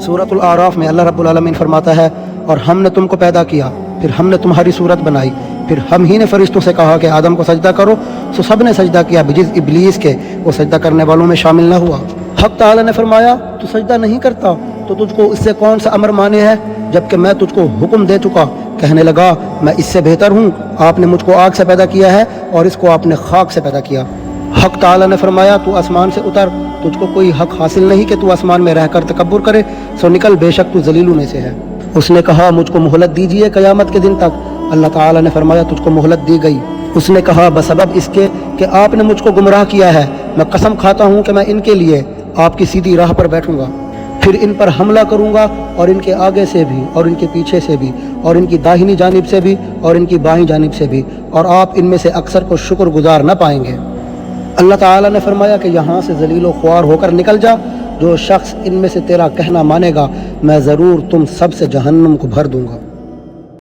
سورۃ الاعراف میں اللہ رب العالمین فرماتا ہے اور ہم نے تم کو پیدا کیا، پھر ہم نے تمہاری صورت بنائی، پھر ہم ہی نے فرشتوں سے کہا کہ آدم کو سجدہ کرو، سو سب نے سجدہ کیا بجز ابلیس کے، وہ سجدہ کرنے والوں میں شامل نہ ہوا۔ حق تعالی نے فرمایا تو سجدہ نہیں کرتا تو تجھ کو اس سے کون سا امر مانے ہے جبکہ میں تجھ کو حکم دے چکا۔ کہنے لگا میں اس سے بہتر ہوں، آپ نے مجھ کو آگ سے پیدا کیا ہے اور اس کو آپ نے خاک سے پیدا کیا۔ حق تعالی نے فرمایا تو آسمان سے اتر، تجھ کو کوئی حق حاصل نہیں کہ تو آسمان میں رہ کر تکبر کرے، سو نکل، بے شک تو ذلیلوں میں سے ہے۔ اس نے کہا مجھ کو مہلت دیجیے قیامت کے دن تک۔ اللہ تعالی نے فرمایا تجھ کو مہلت دی گئی۔ اس نے کہا بسبب اس کے کہ آپ نے مجھ کو گمراہ کیا ہے، میں قسم کھاتا ہوں کہ میں ان کے لیے آپ کی سیدھی راہ پر بیٹھوں گا، پھر ان پر حملہ کروں گا اور ان کے آگے سے بھی اور ان کے پیچھے سے بھی اور ان کی داہنی جانب سے بھی اور ان کی بائیں جانب سے بھی، اور آپ ان میں سے اکثر کو شکر گزار نہ پائیں گے۔ اللہ تعالی نے فرمایا کہ یہاں سے ذلیل و خوار ہو کر نکل جا، جو شخص ان میں سے تیرا کہنا مانے گا میں ضرور تم سب سے جہنم کو بھر دوں گا۔